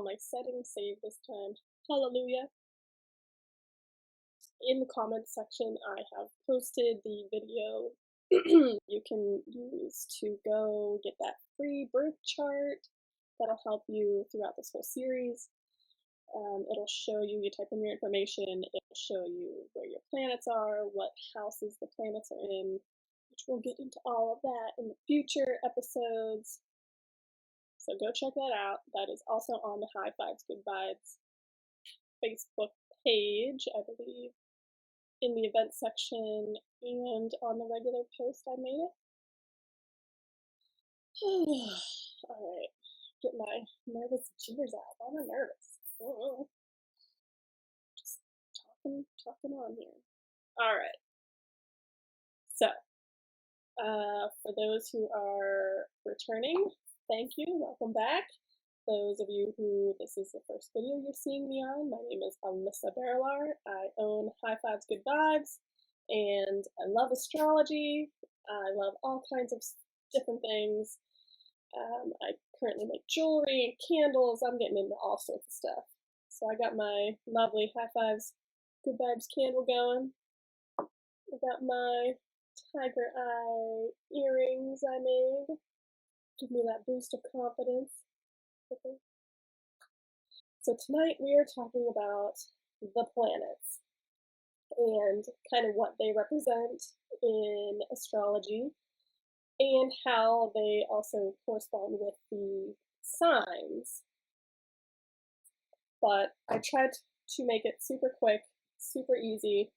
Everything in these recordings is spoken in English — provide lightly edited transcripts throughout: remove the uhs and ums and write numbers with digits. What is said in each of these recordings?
my settings saved this time. Hallelujah. In the comments section, I have posted the video you can use to go get that free birth chart that'll help you throughout this whole series. It'll show you, you type in your information, it'll show you where your planets are, what houses the planets are in, which we'll get into all of that in the future episodes. So go check that out. That is also on the High Fives Good Vibes Facebook page, I believe, in the event section and on the regular post I made it. Alright, get my nervous jitters out. Why am I nervous? Oh, just talking on here. Alright. So, for those who are returning, thank you, welcome back. Those of you who this is the first video you're seeing me on, my name is Alyssa Barilar. I own High Fives Good Vibes, and I love astrology. I love all kinds of different things. I currently make jewelry and candles. I'm getting into all sorts of stuff. So I got my lovely High Fives Good Vibes candle going. I got my tiger eye earrings I made. Give me that boost of confidence. Okay. So tonight we are talking about the planets and kind of what they represent in astrology and how they also correspond with the signs. But I tried to make it super quick, super easy,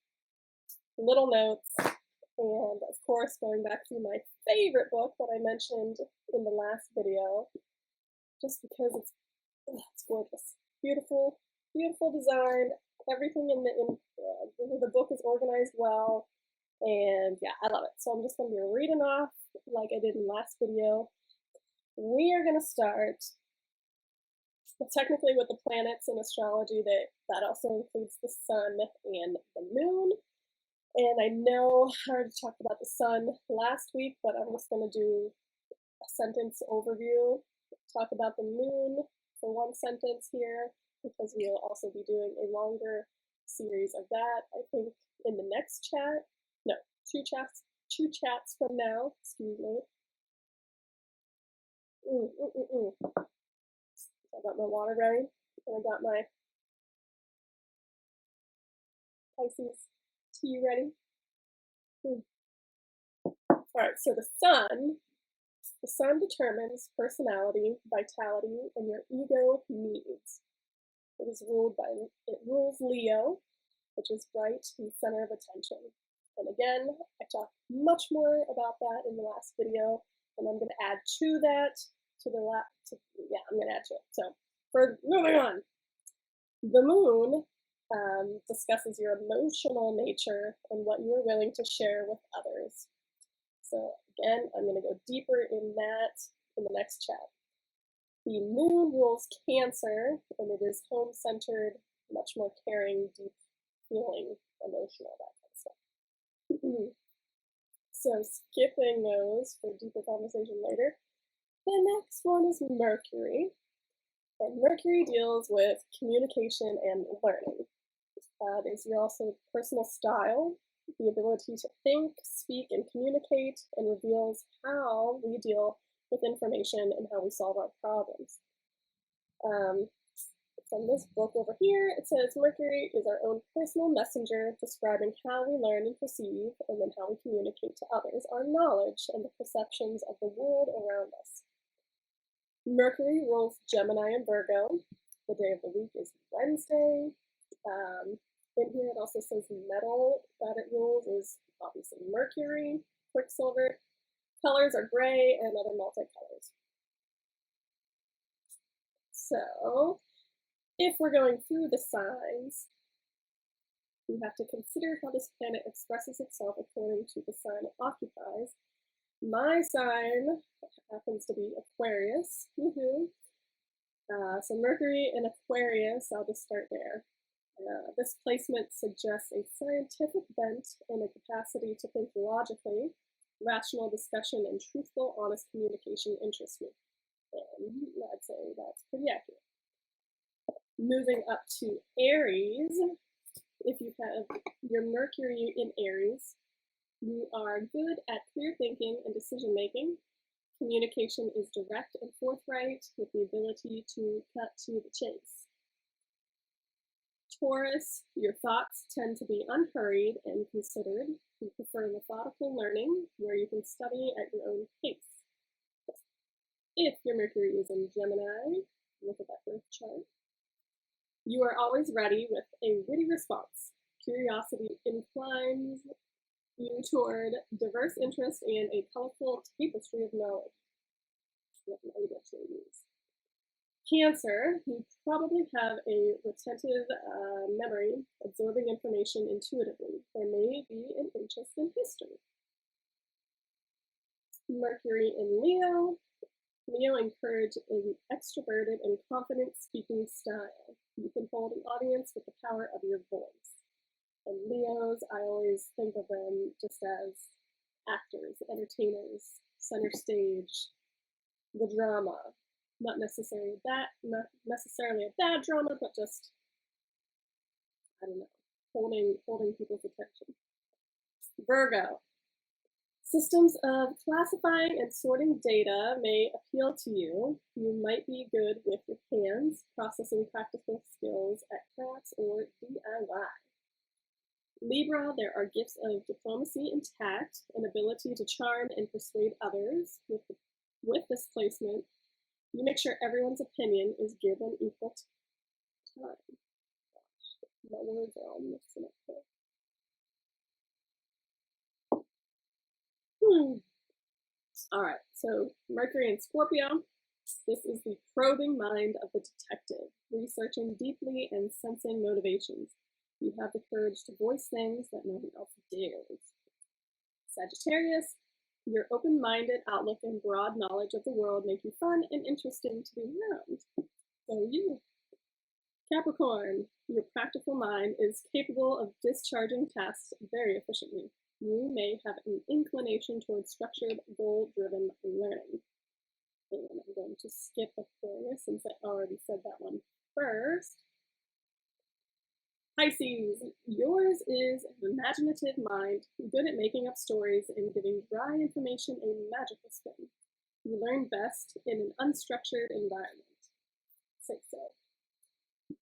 little notes, and of course going back to my favorite book that I mentioned in the last video, just because it's gorgeous. Beautiful, beautiful design. Everything in the book is organized well, and yeah, I love it. So I'm just going to be reading off like I did in the last video. We are going to start technically with the planets in astrology. That also includes the sun and the moon. And I know I already talked about the sun last week, but I'm just going to do a sentence overview, talk about the moon for one sentence here, because we'll also be doing a longer series of that, I think, in the next chat. No, two chats from now, excuse me. I got my water ready, and I got my Pisces tea ready. Alright, so the sun determines personality, vitality, and your ego needs. It rules Leo, which is bright and center of attention. And again, I talked much more about that in the last video, and I'm going to add to that, I'm going to add to it. So, moving on. The moon discusses your emotional nature and what you are willing to share with others. So again, I'm going to go deeper in that in the next chat. The moon rules Cancer, and it is home-centered, much more caring, deep feeling, emotional, that kind of stuff. So skipping those for deeper conversation later. The next one is Mercury. And Mercury deals with communication and learning. There's also personal style, the ability to think, speak, and communicate, and reveals how we deal with information and how we solve our problems. From this book over here, it says Mercury is our own personal messenger, describing how we learn and perceive, and then how we communicate to others our knowledge and the perceptions of the world around us. Mercury rules Gemini and Virgo. The day of the week is Wednesday. In here it also says the metal that it rules is obviously Mercury, Quicksilver. Colors are gray and other multicolors. So, if we're going through the signs, we have to consider how this planet expresses itself according to the sign it occupies. My sign happens to be Aquarius. Woohoo! So Mercury in Aquarius, I'll just start there. This placement suggests a scientific bent and a capacity to think logically. Rational discussion and truthful, honest communication interest me. And I'd say that's pretty accurate. Moving up to Aries, if you have your Mercury in Aries, you are good at clear thinking and decision making. Communication is direct and forthright with the ability to cut to the chase. Taurus, your thoughts tend to be unhurried and considered. You prefer methodical learning where you can study at your own pace. If your Mercury is in Gemini, look at that birth chart. You are always ready with a witty response. Curiosity inclines you toward diverse interests and a colorful tapestry of knowledge. Cancer, you probably have a retentive memory, absorbing information intuitively. There may be an interest in history. Mercury in Leo. Leo encourage an extroverted and confident speaking style. You can hold an audience with the power of your voice. And Leos, I always think of them just as actors, entertainers, center stage, the drama. Not necessarily a bad drama, but just, I don't know, holding people's attention. Virgo. Systems of classifying and sorting data may appeal to you. You might be good with your hands, processing practical skills at crafts or DIY. Libra, there are gifts of diplomacy and tact, an ability to charm and persuade others. With this placement, you make sure everyone's opinion is given equal time. Gosh, my words are all mixing up here. All right, so Mercury in Scorpio. This is the probing mind of the detective, researching deeply and sensing motivations. You have the courage to voice things that no one else dares. Sagittarius, your open-minded outlook and broad knowledge of the world make you fun and interesting to be around. So you. Capricorn, your practical mind is capable of discharging tasks very efficiently. You may have an inclination towards structured, goal-driven learning. And I'm going to skip Aquarius since I already said that one first. Pisces, yours is an imaginative mind, good at making up stories and giving dry information a magical spin. You learn best in an unstructured environment. Say so.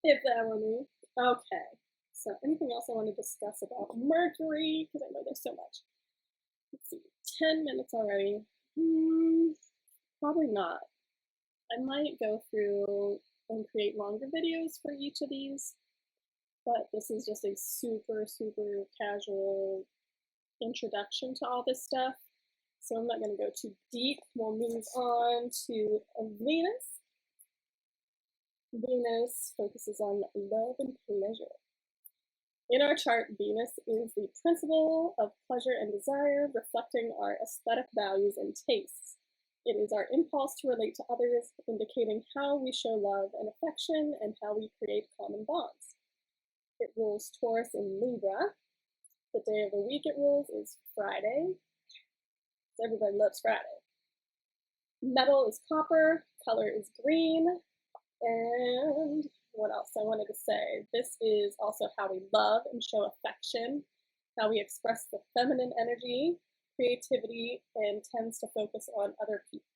If that were me. Okay. So anything else I want to discuss about Mercury? Because I know there's so much. Let's see. 10 minutes already. Probably not. I might go through and create longer videos for each of these. But this is just a super, super casual introduction to all this stuff. So I'm not going to go too deep. We'll move on to Venus. Venus focuses on love and pleasure. In our chart, Venus is the principle of pleasure and desire, reflecting our aesthetic values and tastes. It is our impulse to relate to others, indicating how we show love and affection and how we create common bonds. It rules Taurus and Libra. The day of the week it rules is Friday. So everybody loves Friday. Metal is copper, color is green, and what else I wanted to say? This is also how we love and show affection, how we express the feminine energy, creativity, and tends to focus on other people.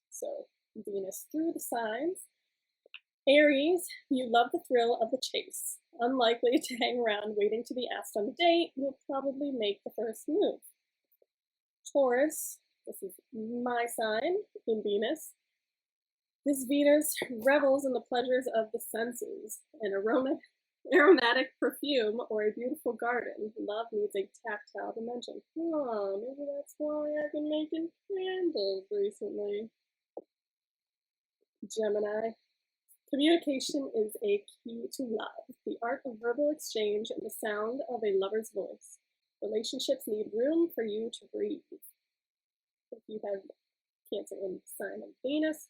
So Venus through the signs. Aries, you love the thrill of the chase. Unlikely to hang around waiting to be asked on a date, you'll probably make the first move. Taurus, this is my sign in Venus. This Venus revels in the pleasures of the senses, an aromatic perfume or a beautiful garden. Love needs a tactile dimension. Oh, maybe that's why I've been making candles recently. Gemini. Communication is a key to love, the art of verbal exchange and the sound of a lover's voice. Relationships need room for you to breathe. If you have Cancer in the sign of Venus,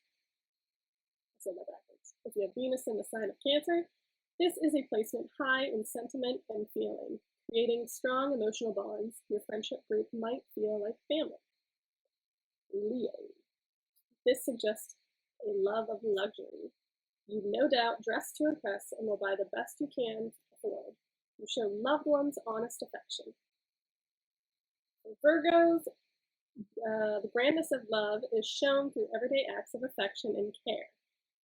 I said that backwards. If you have Venus in the sign of Cancer, this is a placement high in sentiment and feeling, creating strong emotional bonds. Your friendship group might feel like family. Leo. This suggests a love of luxury. You no doubt dress to impress and will buy the best you can afford. You show loved ones honest affection. For Virgos, the grandness of love is shown through everyday acts of affection and care.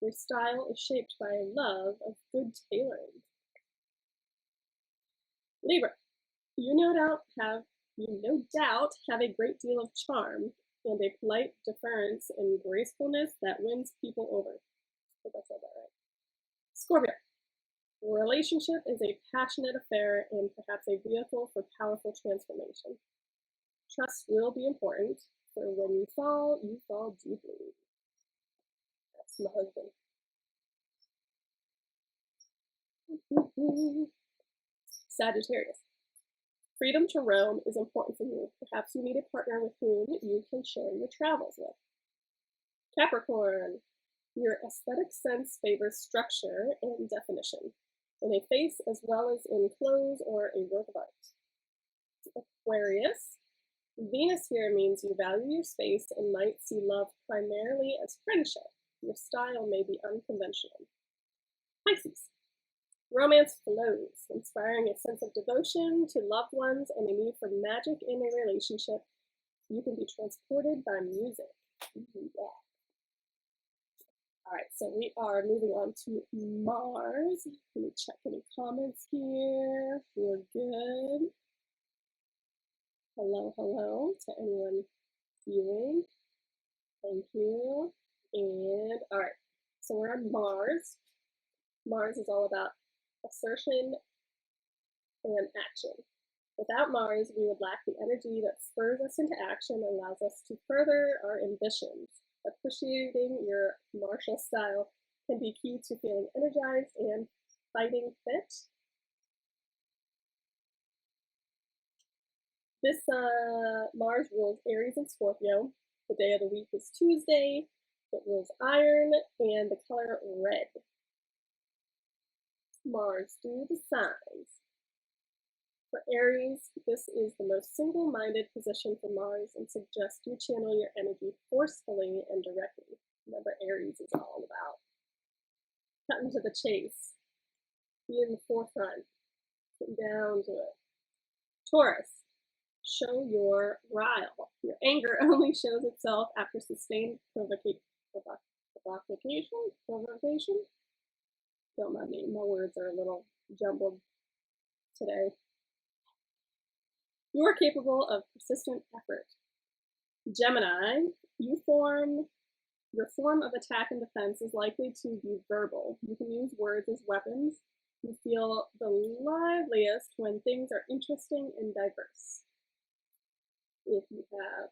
Your style is shaped by a love of good tailoring. Libra, you no doubt have a great deal of charm and a polite deference and gracefulness that wins people over. I hope I said that right. Scorpio, a relationship is a passionate affair and perhaps a vehicle for powerful transformation. Trust will be important, for when you fall deeply. That's my husband. Sagittarius. Freedom to roam is important for you. Perhaps you need a partner with whom you can share your travels with. Capricorn. Your aesthetic sense favors structure and definition, in a face as well as in clothes or a work of art. Aquarius. Venus here means you value your space and might see love primarily as friendship. Your style may be unconventional. Pisces. Romance flows, inspiring a sense of devotion to loved ones and a need for magic in a relationship. You can be transported by music. Yeah. All right, so we are moving on to Mars. Let me check any comments here. We're good. Hello to anyone viewing. Thank you. And all right, so we're on Mars. Mars is all about assertion and action. Without Mars, we would lack the energy that spurs us into action and allows us to further our ambitions. Appreciating your martial style can be key to feeling energized and fighting fit. This Mars rules Aries and Scorpio. The day of the week is Tuesday. It rules iron and the color red. Mars, do the signs. For Aries, this is the most single-minded position for Mars and suggests you channel your energy forcefully and directly. Remember, Aries is all about cutting to the chase, be in the forefront, getting down to it. Taurus, show your rile. Your anger only shows itself after sustained provocation. Don't mind me, my words are a little jumbled today. You are capable of persistent effort. Gemini, your form of attack and defense is likely to be verbal. You can use words as weapons. You feel the liveliest when things are interesting and diverse. If you have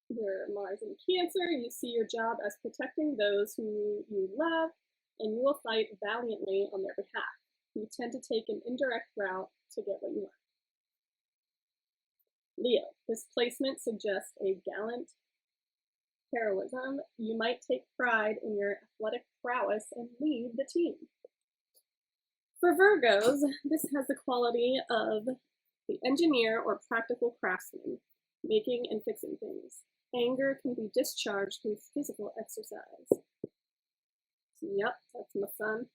your Mars in Cancer, you see your job as protecting those who you love, and you will fight valiantly on their behalf. You tend to take an indirect route to get what you want. Leo, this placement suggests a gallant heroism. You might take pride in your athletic prowess and lead the team. For Virgos, this has the quality of the engineer or practical craftsman, making and fixing things. Anger can be discharged through physical exercise. Yep, that's my son.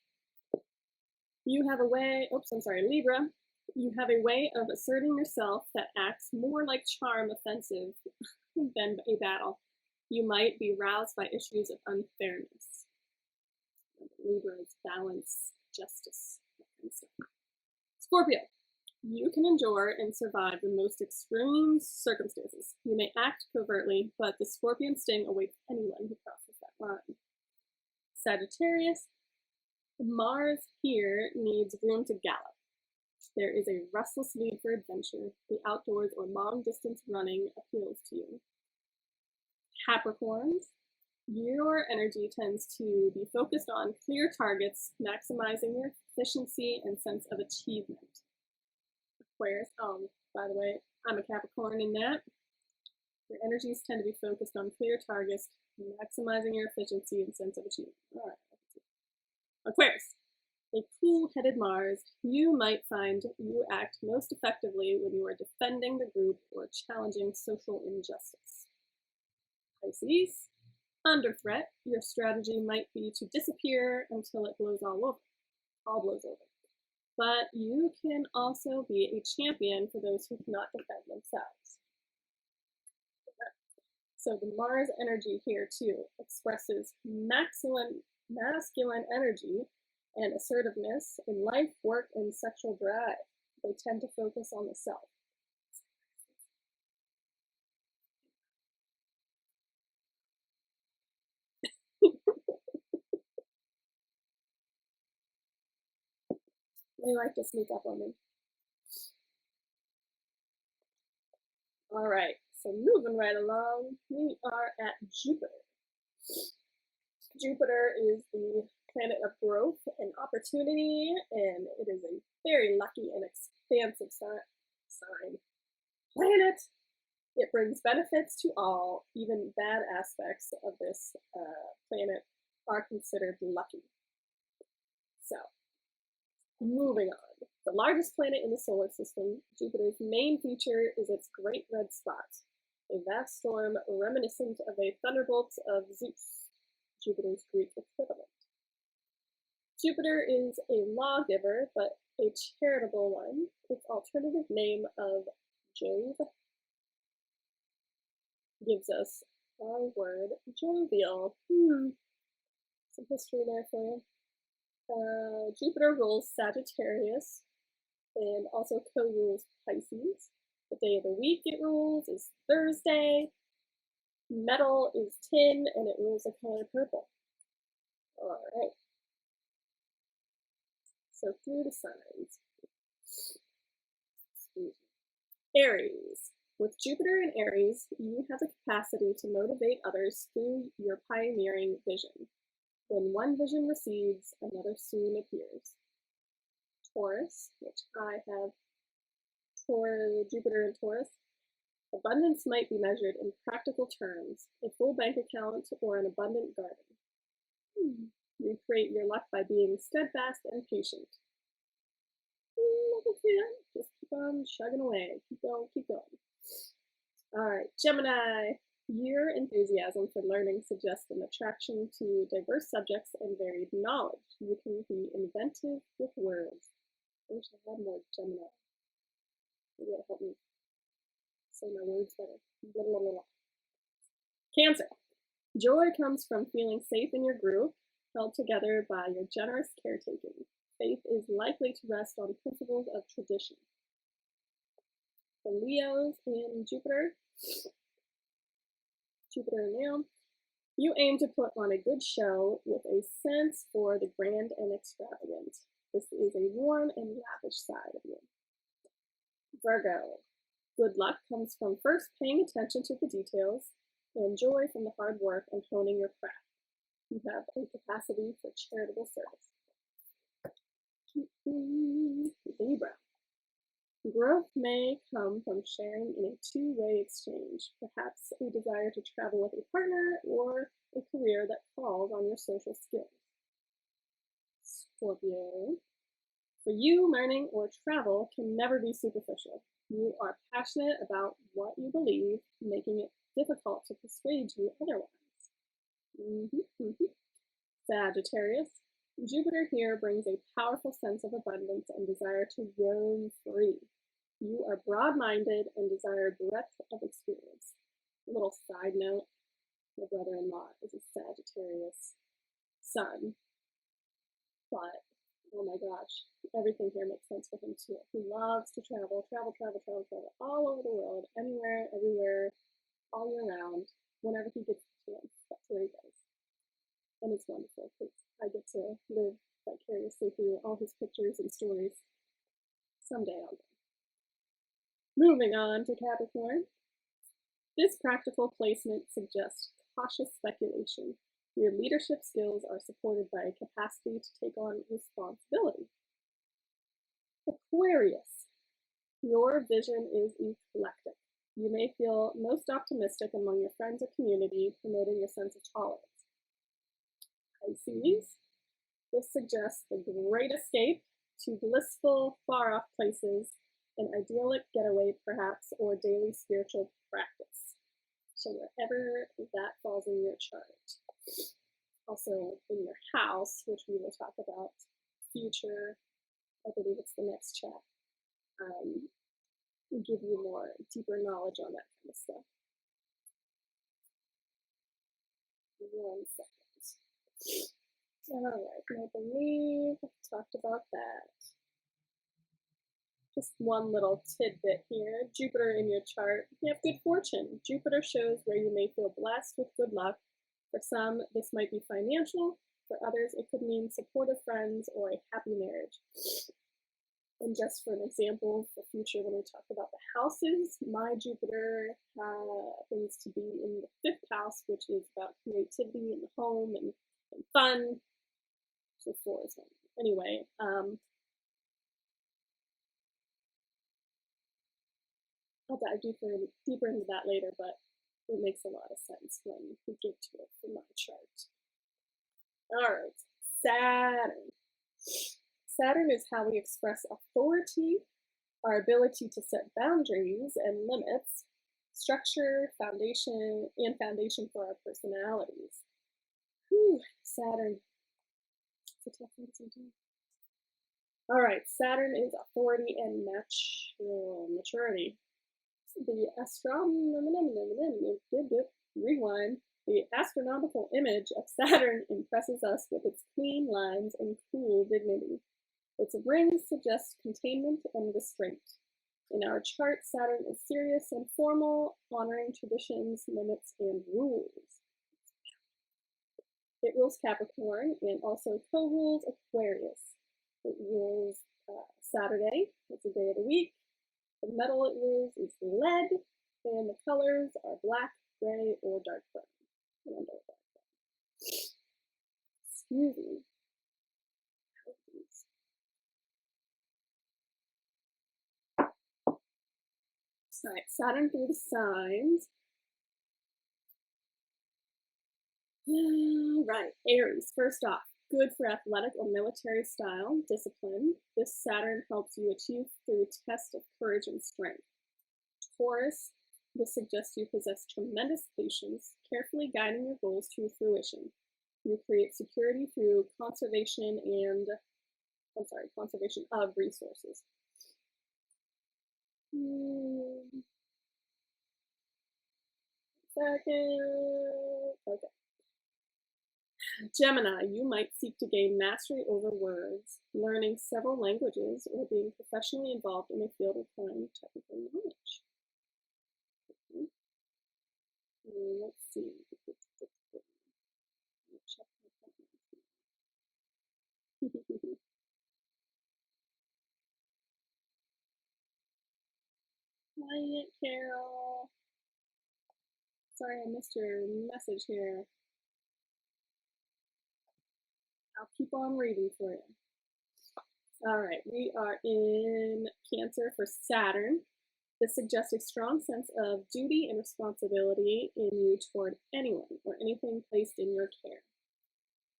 You have a way, Libra. You have a way of asserting yourself that acts more like charm offensive than a battle. You might be roused by issues of unfairness. Libra is balance, justice, that kind of stuff. Scorpio, you can endure and survive the most extreme circumstances. You may act covertly, but the scorpion sting awaits anyone who crosses that line. Sagittarius, Mars here needs room to gallop. There is a restless need for adventure. The outdoors or long-distance running appeals to you. Capricorns, your energy tends to be focused on clear targets, maximizing your efficiency and sense of achievement. Aquarius, by the way, I'm a Capricorn in that. Your energies tend to be focused on clear targets, maximizing your efficiency and sense of achievement. All right. Aquarius, a cool-headed Mars, you might find you act most effectively when you are defending the group or challenging social injustice. Pisces, Under threat, your strategy might be to disappear until it blows all blows over. But you can also be a champion for those who cannot defend themselves. So the Mars energy here too expresses masculine energy and assertiveness in life, work, and sexual drive. They tend to focus on the self. They like to sneak up on me. All right, so moving right along, we are at Jupiter. Jupiter is the planet of growth and opportunity, and it is a very lucky and expansive sign. Planet. It brings benefits to all. Even bad aspects of this planet are considered lucky. So, moving on. The largest planet in the solar system, Jupiter's main feature is its great red spot, a vast storm reminiscent of a thunderbolt of Zeus, Jupiter's Greek equivalent. Jupiter is a lawgiver, but a charitable one. Its alternative name of Jove gives us our word jovial. Some history there for you. Jupiter rules Sagittarius and also co-rules Pisces. The day of the week it rules is Thursday. Metal is tin, and it rules the color purple. All right. So through the signs. Aries. With Jupiter in Aries, you have the capacity to motivate others through your pioneering vision. When one vision recedes, another soon appears. Taurus, which I have Jupiter in Taurus. Abundance might be measured in practical terms, a full bank account or an abundant garden. You create your luck by being steadfast and patient. Just keep on chugging away. Keep going, keep going. All right, Gemini. Your enthusiasm for learning suggests an attraction to diverse subjects and varied knowledge. You can be inventive with words. I wish I had more Gemini. Maybe it'll help me say my words better. Blah, blah, blah. Cancer. Joy comes from feeling safe in your group, held together by your generous caretaking. Faith is likely to rest on principles of tradition. The Leos in Jupiter and Leo, you aim to put on a good show with a sense for the grand and extravagant. This is a warm and lavish side of you. Virgo, good luck comes from first paying attention to the details and joy from the hard work and honing your craft. You have a capacity for charitable service. Libra. Growth may come from sharing in a two-way exchange, perhaps a desire to travel with a partner or a career that calls on your social skills. Scorpio. For you, learning or travel can never be superficial. You are passionate about what you believe, making it difficult to persuade you otherwise. Sagittarius. Jupiter here brings a powerful sense of abundance and desire to roam free. You are broad-minded and desire breadth of experience. A little side note, my brother-in-law is a Sagittarius sun, but oh my gosh, everything here makes sense for him too. He loves to travel all over the world, anywhere, everywhere, all year round. Whenever he gets the chance, that's where he goes. And it's wonderful because I get to live vicariously through all his pictures and stories. Someday I'll go. Moving on to Capricorn. This practical placement suggests cautious speculation. Your leadership skills are supported by a capacity to take on responsibility. Aquarius. Your vision is eclectic. You may feel most optimistic among your friends or community, promoting your sense of tolerance. Pisces. This suggests the great escape to blissful, far-off places, an idyllic getaway perhaps, or daily spiritual practice. So wherever that falls in your chart. Also in your house, which we will talk about future, I believe it's the next chat, give you more deeper knowledge on that kind of stuff. 1 second. All right, I believe I've talked about that. Just one little tidbit here. Jupiter in your chart. You have good fortune. Jupiter shows where you may feel blessed with good luck. For some, this might be financial. For others, it could mean supportive friends or a happy marriage. And just for an example, for future, when we talk about the houses, my Jupiter happens to be in the 5th house, which is about creativity in the home and fun. So 4 is one. Anyway, I'll dive deeper into that later, but it makes a lot of sense when we get to it for my chart. All right, Saturn. Saturn is how we express authority, our ability to set boundaries and limits, structure, foundation for our personalities. Whew, Saturn. It's a tough one sometimes. All right, Saturn is authority and maturity. The astronomical image of Saturn impresses us with its clean lines and cool dignity. Its rings suggest containment and restraint. In our chart, Saturn is serious and formal, honoring traditions, limits, and rules. It rules Capricorn and also co-rules Aquarius. It rules Saturday, it's a day of the week. The metal it rules is lead, and the colors are black, gray, or dark brown. Excuse me. All right, Saturn through the signs. Right, Aries, first off, good for athletic or military style, discipline. This Saturn helps you achieve through a test of courage and strength. Taurus, this suggests you possess tremendous patience, carefully guiding your goals to fruition. You create security through conservation of resources. Second, okay. Gemini, you might seek to gain mastery over words, learning several languages, or being professionally involved in a field requiring technical knowledge. Okay. Let's see. Quiet, Carol. Sorry I missed your message here. I'll keep on reading for you. All right, we are in Cancer for Saturn. This suggests a strong sense of duty and responsibility in you toward anyone or anything placed in your care.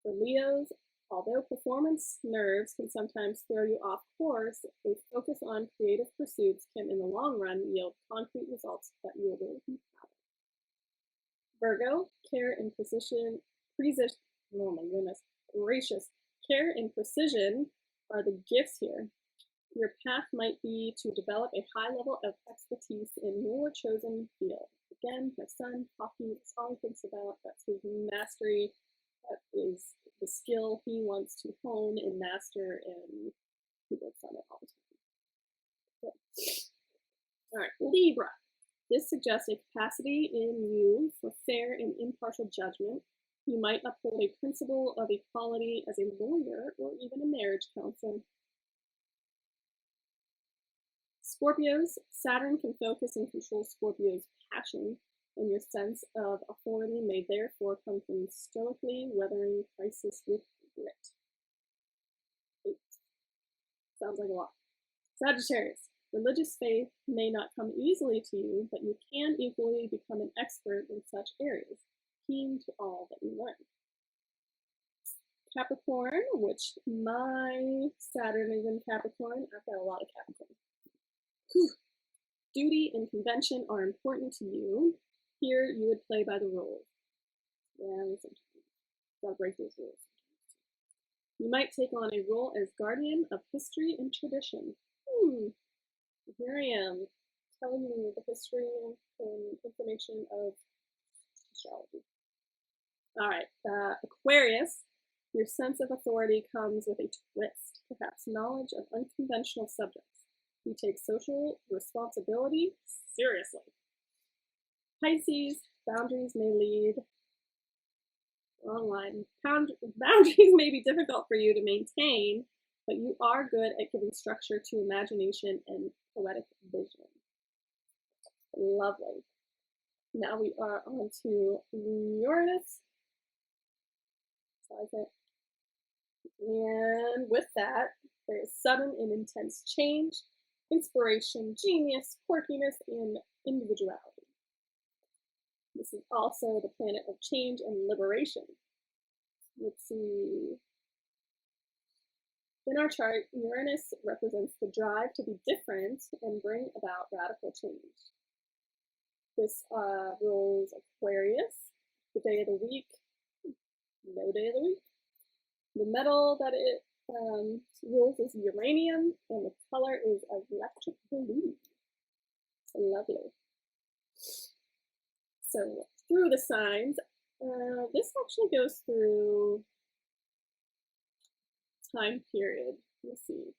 For Leos, although performance nerves can sometimes throw you off course, a focus on creative pursuits can in the long run yield concrete results that you will be proud of. Virgo, care and precision, oh my goodness, gracious, care and precision are the gifts here. Your path might be to develop a high level of expertise in your chosen field. Again, my son, hockey, that's all he thinks about. That's his mastery. That is the skill he wants to hone and master, and he works on it all the time. All right, Libra. This suggests a capacity in you for fair and impartial judgment. You might uphold a principle of equality as a lawyer or even a marriage counselor. Scorpios, Saturn can focus and control Scorpio's passion, and your sense of authority may therefore come from stoically weathering crisis with grit. 8. Sounds like a lot. Sagittarius, religious faith may not come easily to you, but you can equally become an expert in such areas, keen to all that you learn. Capricorn, which my Saturn is in Capricorn. I've got a lot of Capricorn. Duty and convention are important to you. Here, you would play by the rules. Yeah, sometimes. Gotta break those rules. You might take on a role as guardian of history and tradition. Here I am, telling you the history and information of astrology. All right, Aquarius, your sense of authority comes with a twist, perhaps knowledge of unconventional subjects. You take social responsibility seriously. Pisces, boundaries may lead. Wrong line. Boundaries may be difficult for you to maintain, but you are good at giving structure to imagination and poetic vision. Lovely. Now we are on to Uranus. And with that, there is sudden and intense change, inspiration, genius, quirkiness, and individuality. This is also the planet of change and liberation. Let's see. In our chart, Uranus represents the drive to be different and bring about radical change. This rules Aquarius, the day of the week, no day of the week. The metal that it rules is uranium, and the color is electric blue. Lovely. So through the signs, this actually goes through time period. Let's see.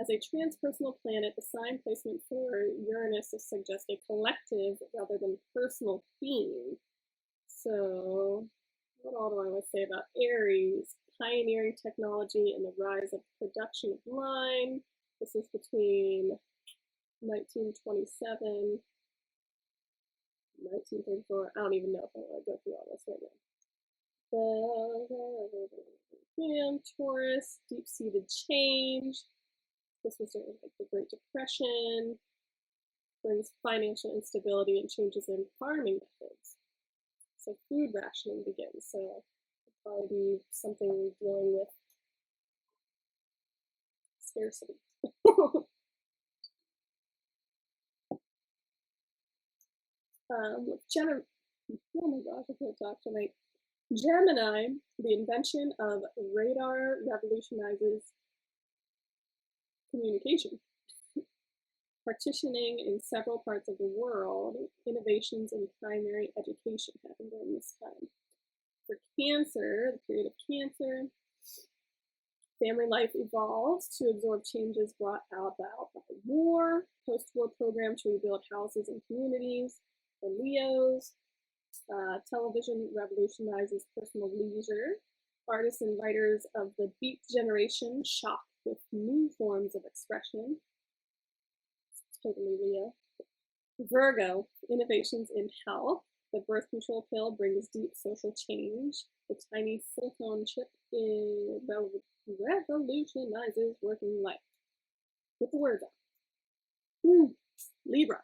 As a transpersonal planet, the sign placement for Uranus suggests a collective rather than personal theme. So what all do I want to say about Aries? Pioneering technology and the rise of production of line. This is between 1927 1934. I don't even know if I want to go through all this right now. Taurus, deep-seated change. This was during like the Great Depression. Brings financial instability and changes in farming methods. So food rationing begins. So it'll probably be something dealing with scarcity. Gemini, oh my gosh, I can't talk tonight. Gemini, the invention of radar revolutionizes communication. Partitioning in several parts of the world, innovations in primary education happened during this time. For Cancer, the period of Cancer, family life evolves to absorb changes brought about by war, post-war program to rebuild houses and communities. For Leos, television revolutionizes personal leisure. Artists and writers of the Beat generation shock with new forms of expression. Totally Leo. Virgo, innovations in health. The birth control pill brings deep social change. The tiny silicone chip revolutionizes working life. Get the words out. Libra.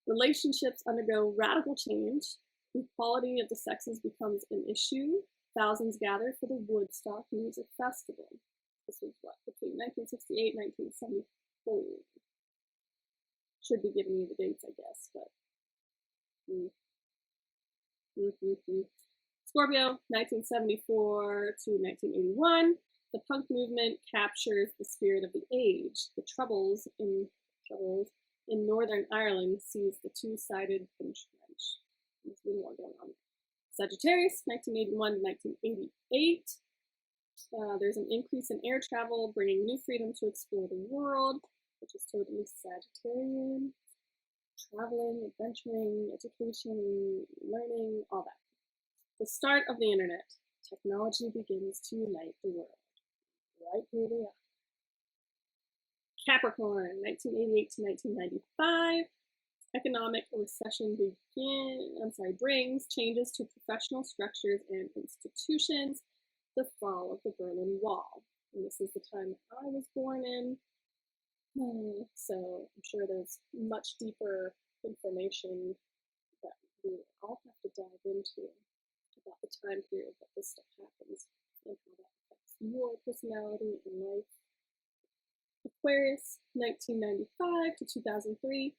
Relationships undergo radical change. Equality of the sexes becomes an issue. Thousands gather for the Woodstock Music Festival. This was what, between 1968 and 1974. Should be giving you the dates, I guess, but. Scorpio, 1974 to 1981. The punk movement captures the spirit of the age. The Troubles in Northern Ireland sees the two-sided trench. There's been more going on. Sagittarius, 1981 to 1988. There's an increase in air travel, bringing new freedom to explore the world, which is totally Sagittarian. Traveling, adventuring, education, learning, all that. The start of the internet. Technology begins to unite the world. Right here we are. Capricorn, 1988 to 1995. Economic recession brings changes to professional structures and institutions. The fall of the Berlin Wall. And this is the time I was born in. So I'm sure there's much deeper information that we all have to dive into about the time period that this stuff happens and how that affects your personality and life. Aquarius, 1995 to 2003.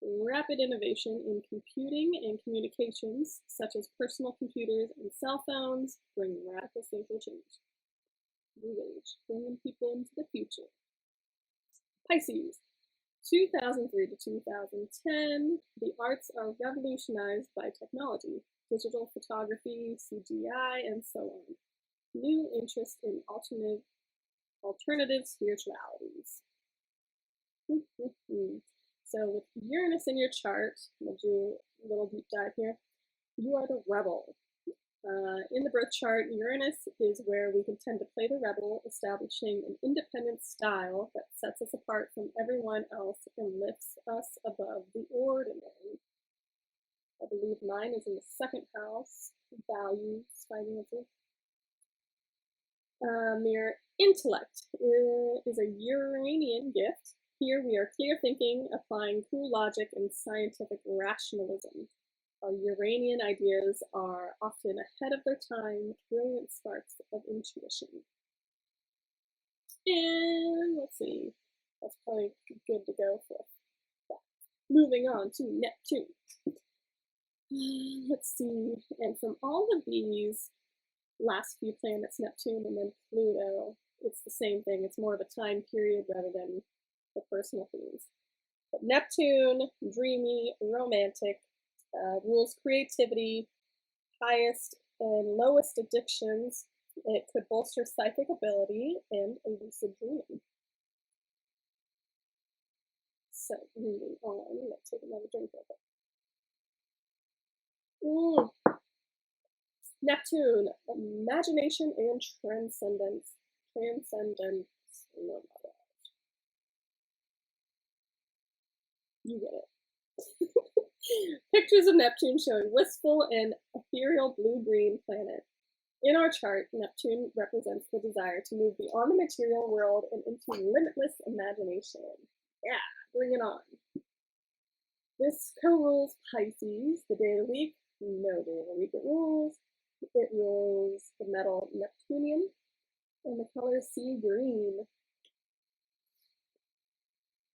Rapid innovation in computing and communications, such as personal computers and cell phones, bring radical social change. New Age, bringing people into the future. Pisces, 2003 to 2010, the arts are revolutionized by technology, digital photography, CGI, and so on. New interest in alternative spiritualities. So with Uranus in your chart, I'm going to do a little deep dive here. You are the rebel. In the birth chart, Uranus is where we can tend to play the rebel, establishing an independent style that sets us apart from everyone else and lifts us above the ordinary. I believe mine is in the second house, values, finances. Your intellect is a Uranian gift. Here we are clear thinking, applying cool logic and scientific rationalism. Our Uranian ideas are often ahead of their time, brilliant sparks of intuition. And let's see, that's probably good to go for that. Moving on to Neptune. Let's see, and from all of these last few planets, Neptune and then Pluto, it's the same thing. It's more of a time period rather than the personal themes. But Neptune, dreamy, romantic, rules creativity, highest and lowest addictions. It could bolster psychic ability and a lucid dreaming. So moving on, let's take another drink of it. Neptune, imagination and transcendence. Transcendence. Oh my gosh. You get it. Pictures of Neptune showing wistful and ethereal blue-green planet. In our chart, Neptune represents the desire to move beyond the material world and into limitless imagination. Yeah, bring it on. This co-rules Pisces, the day of the week. No day of the week it rules. It rules the metal Neptunium, and the color is sea green.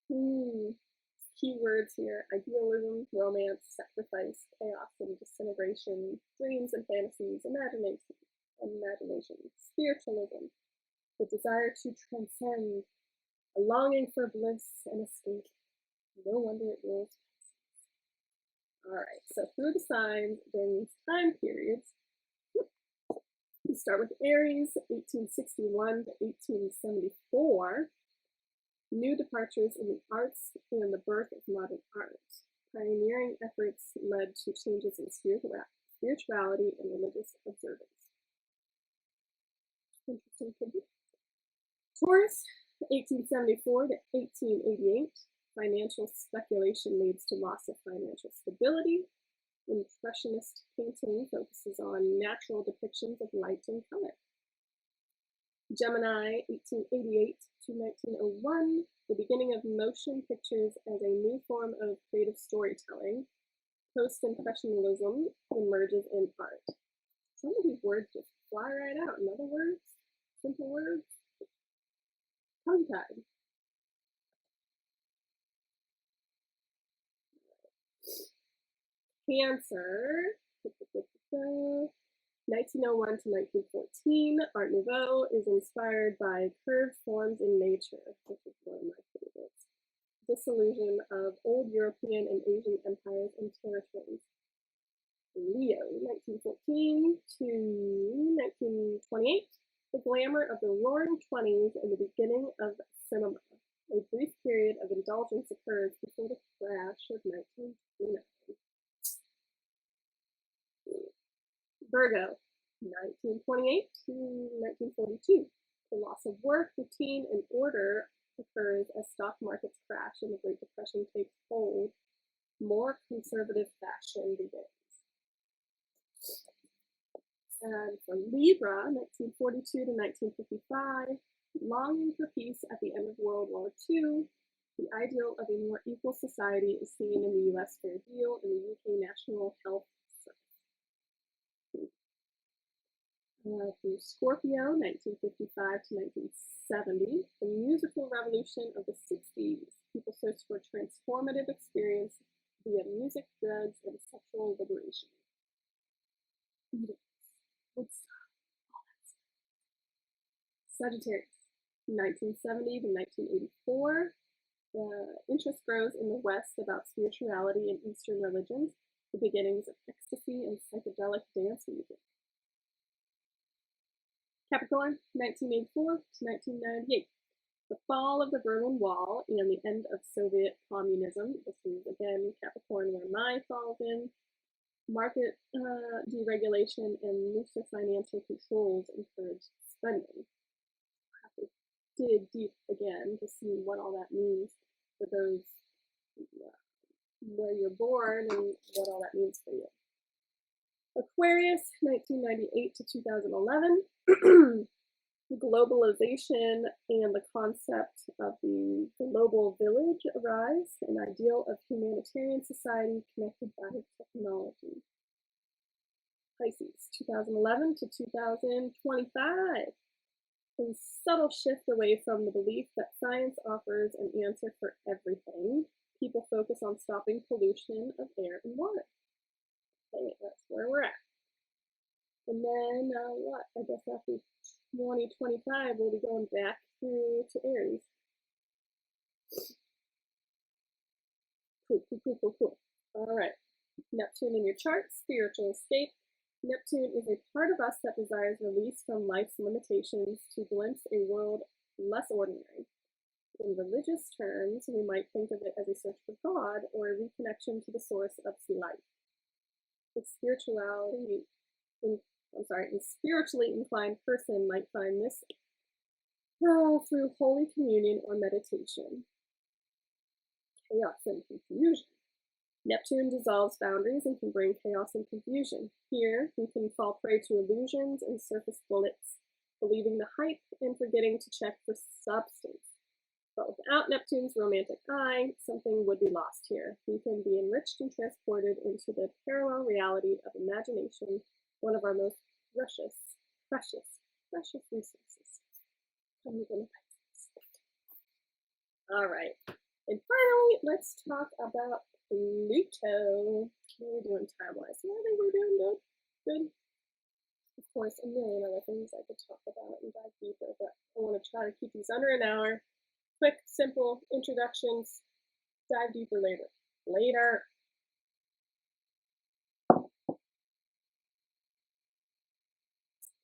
Keywords here: idealism, romance, sacrifice, chaos and disintegration, dreams and fantasies, imagination, spiritualism, the desire to transcend, a longing for bliss and escape. No wonder it rules. Alright, so through the signs during these time periods, we start with Aries, 1861 to 1874. New departures in the arts and the birth of modern art. Pioneering efforts led to changes in spirituality and religious observance. Interesting tidbit. Taurus, 1874 to 1888. Financial speculation leads to loss of financial stability. Impressionist painting focuses on natural depictions of light and color. Gemini, 1888 to 1901, the beginning of motion pictures as a new form of creative storytelling. Post-impressionism emerges in art. Some of these words just fly right out. In other words, simple words, tongue-tied. Cancer, 1901 to 1914, Art Nouveau is inspired by curved forms in nature, which is one of my favorites. Disillusion of old European and Asian empires and territories. Leo, 1914 to 1928, the glamour of the roaring 20s and the beginning of cinema. A brief period of indulgence occurs before the crash of 1929. Virgo, 1928 to 1942. The loss of work, routine, and order occurs as stock markets crash and the Great Depression takes hold. More conservative fashion begins. And for Libra, 1942 to 1955, longing for peace at the end of World War II. The ideal of a more equal society is seen in the US Fair Deal and the UK National Health Service. Through Scorpio, 1955 to 1970, the musical revolution of the 60s. People search for transformative experience via music, drugs, and sexual liberation. Woodstock, all that stuff. Sagittarius, 1970 to 1984. Interest grows in the West about spirituality and Eastern religions, the beginnings of ecstasy and psychedelic dance music. Capricorn, 1984 to 1998. The fall of the Berlin Wall and the end of Soviet communism. This is, again, Capricorn where my falls in. Market deregulation and looser financial controls encourage spending. I have to dig deep again to see what all that means for those where you're born and what all that means for you. Aquarius, 1998 to 2011. Globalization and the concept of the global village arise, an ideal of humanitarian society connected by technology. Pisces, 2011 to 2025. A subtle shift away from the belief that science offers an answer for everything. People focus on stopping pollution of air and water. Okay, that's where we're at. And then what? I guess after 2025, we'll be going back through to Aries. Cool. All right. Neptune in your chart, spiritual escape. Neptune is a part of us that desires release from life's limitations to glimpse a world less ordinary. In religious terms, we might think of it as a search for God or a reconnection to the source of life. In spiritually inclined person might find this through Holy Communion or meditation. Chaos and confusion. Neptune dissolves boundaries and can bring chaos and confusion. Here, we can fall prey to illusions and surface bullets, believing the hype and forgetting to check for substance. But without Neptune's romantic eye, something would be lost here. We can be enriched and transported into the parallel reality of imagination, one of our most precious resources. All right. And finally, let's talk about Pluto. What are we doing time-wise? Yeah, I think we're doing good. Of course, a million other things I could talk about and dive deeper, but I want to try to keep these under an hour. Quick, simple introductions. Dive deeper later.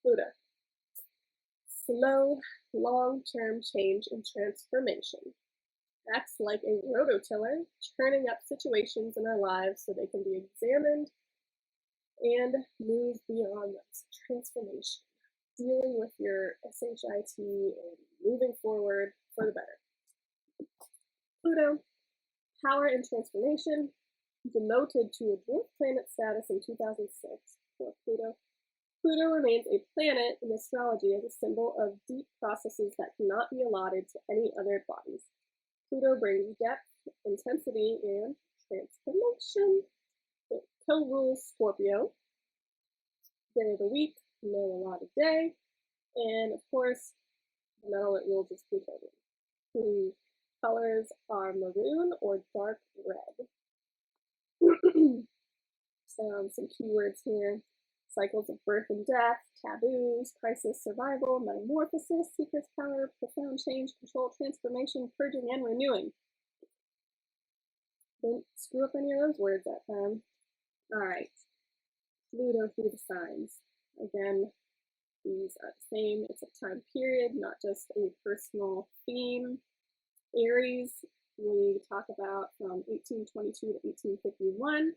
Pluto. Slow, long-term change and transformation. Acts like a rototiller, churning up situations in our lives so they can be examined and move beyond them. So transformation, dealing with your SHIT and moving forward for the better. Pluto, power and transformation, demoted to a dwarf planet status in 2006 for Pluto. Pluto remains a planet in astrology as a symbol of deep processes that cannot be allotted to any other bodies. Pluto brings depth, intensity, and transformation. It co-rules Scorpio. Day of the week, know a lot of day. And of course, the metal it rules is Pluto. Colors are maroon or dark red. Some keywords here. Cycles of birth and death, taboos, crisis, survival, metamorphosis, secrets, power, profound change, control, transformation, purging, and renewing. Don't screw up any of those words that time. All right. Pluto through the signs. Again, these are the same. It's a time period, not just a personal theme. Aries, we talk about from 1822 to 1851.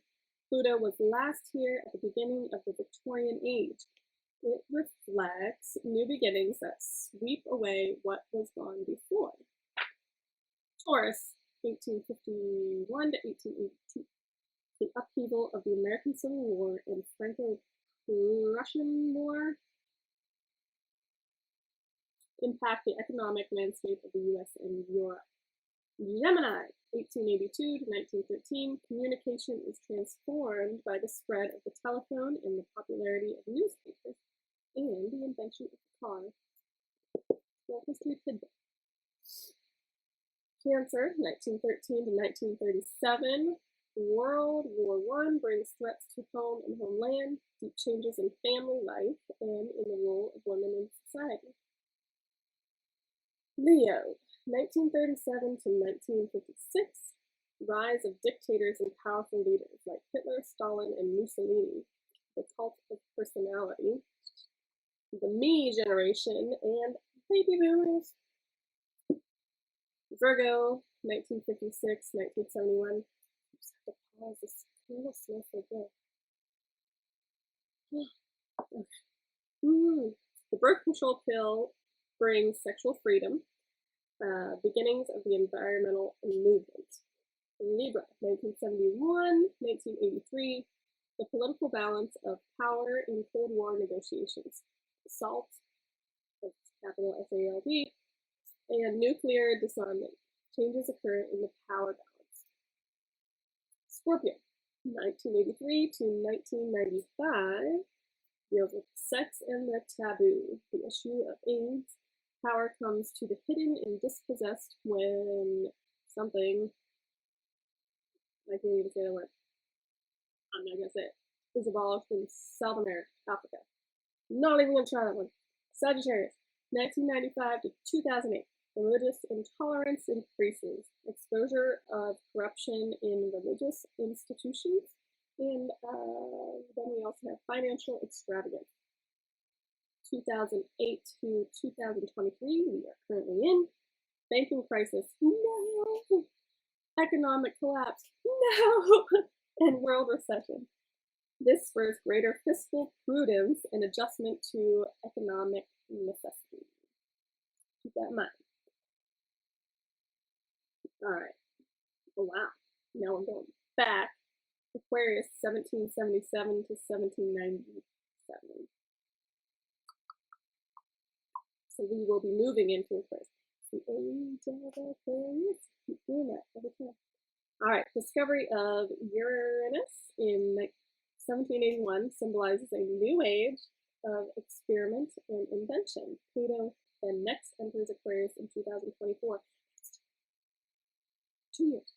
Pluto was last here at the beginning of the Victorian age. It reflects new beginnings that sweep away what was gone before. Taurus, 1851 to 1882. The upheaval of the American Civil War and Franco-Prussian War impact the economic landscape of the US and Europe. Gemini, 1882 to 1913, communication is transformed by the spread of the telephone and the popularity of newspapers and the invention of the car. Well, history tidbit. Cancer, 1913 to 1937, World War I brings threats to home and homeland, deep changes in family life, and in the role of women in society. Leo, 1937 to 1956, rise of dictators and powerful leaders like Hitler, Stalin, and Mussolini, the cult of personality, the me generation, and baby boomers. Virgo, 1956, 1971. I just have to pause. This candle smells so good. The birth control pill brings sexual freedom, beginnings of the environmental movement. Libra, 1971, 1983, the political balance of power in Cold War negotiations. SALT, capital SALT, and nuclear disarmament. Changes occur in the power balance. Scorpio, 1983 to 1995, deals with sex and the taboo, the issue of AIDS. Power comes to the hidden and dispossessed when something, I can't even say the word, I'm not gonna say it, is abolished in South America, Africa. Not even gonna try that one. Sagittarius, 1995 to 2008. Religious intolerance increases. Exposure of corruption in religious institutions. And then we also have financial extravagance. 2008 to 2023, we are currently in. Banking crisis, no. Economic collapse, no. And world recession. This spurs greater fiscal prudence and adjustment to economic necessity. Keep that in mind. All right. Oh, wow. Now I'm going back. Aquarius, 1777 to 1797. So we will be moving into Aquarius. The age of Aquarius. Keep doing that every time. All right. Discovery of Uranus in 1781 symbolizes a new age of experiment and invention. Pluto then next enters Aquarius in 2024. 2 years.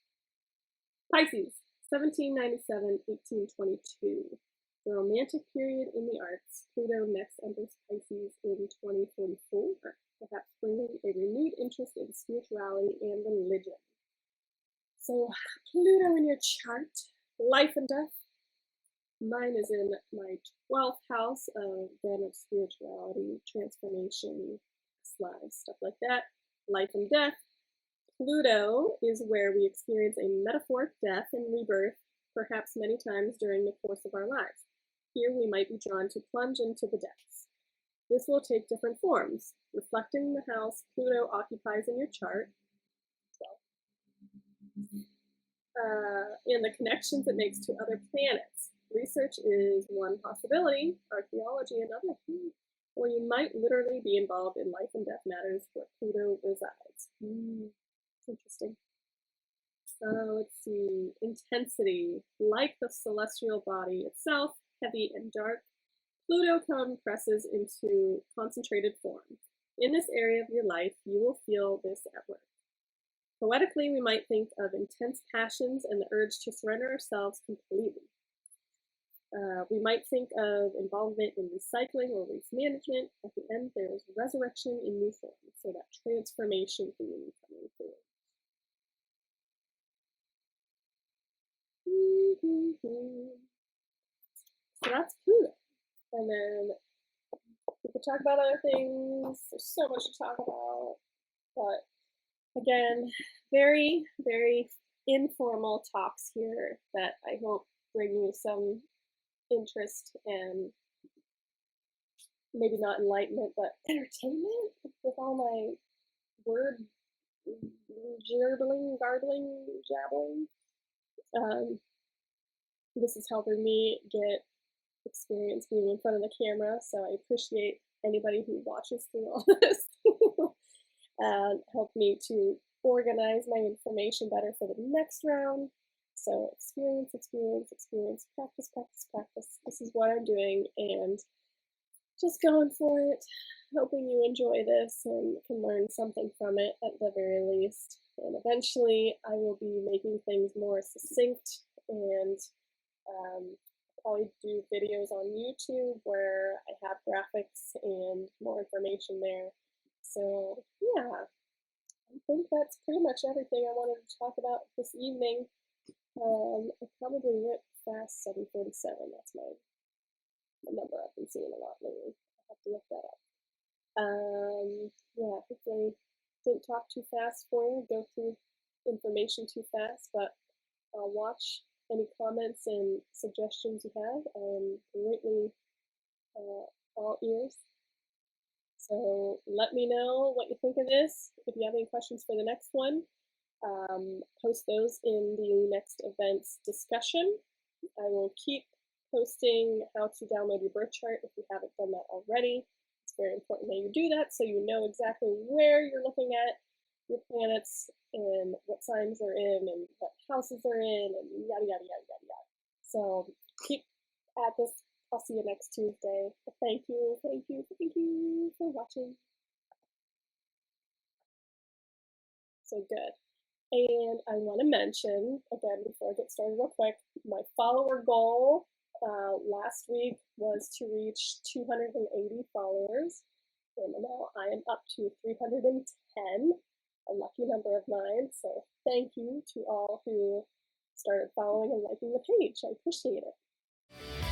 Pisces, 1797, 1822. The Romantic period in the arts. Pluto next enters Pisces in 2044, perhaps bringing a renewed interest in spirituality and religion. So, Pluto in your chart, life and death. Mine is in my 12th house of spirituality, transformation, lives, stuff like that. Life and death. Pluto is where we experience a metaphoric death and rebirth, perhaps many times during the course of our lives. Here we might be drawn to plunge into the depths. This will take different forms, reflecting the house Pluto occupies in your chart, and the connections it makes to other planets. Research is one possibility, archaeology another, or you might literally be involved in life and death matters where Pluto resides. Interesting. Let's see. Intensity. Like the celestial body itself, heavy and dark, Pluto compresses into concentrated form. In this area of your life, you will feel this at work. Poetically, we might think of intense passions and the urge to surrender ourselves completely. We might think of involvement in recycling or waste management. At the end, there is resurrection in new form, so that transformation theme coming through. So that's Pluto. And then we could talk about other things. There's so much to talk about. But again, very, very informal talks here that I hope bring you some interest and maybe not enlightenment, but entertainment with all my word garbling, jabbling. This is helping me get experience being in front of the camera, so I appreciate anybody who watches through all this. Help me to organize my information better for the next round. So experience, practice. This is what I'm doing, and just going for it, hoping you enjoy this and can learn something from it at the very least. And eventually I will be making things more succinct and probably do videos on YouTube where I have graphics and more information there. So yeah, I think that's pretty much everything I wanted to talk about this evening. I probably went fast 7:47. That's my number I've been seeing a lot lately. I have to look that up. Yeah, hopefully didn't talk too fast for you, go through information too fast, but I'll watch any comments and suggestions you have. I'm greatly all ears. So let me know what you think of this. If you have any questions for the next one, post those in the next event's discussion. I will keep posting how to download your birth chart if you haven't done that already. It's very important that you do that so you know exactly where you're looking at your planets and what signs they're in and what houses they're in and yada, yada, yada, yada, yada. So keep at this. I'll see you next Tuesday. Thank you, thank you, thank you for watching. So good. And I want to mention, again, before I get started real quick, my follower goal last week was to reach 280 followers. And now I am up to 310, a lucky number of mine. So thank you to all who started following and liking the page. I appreciate it.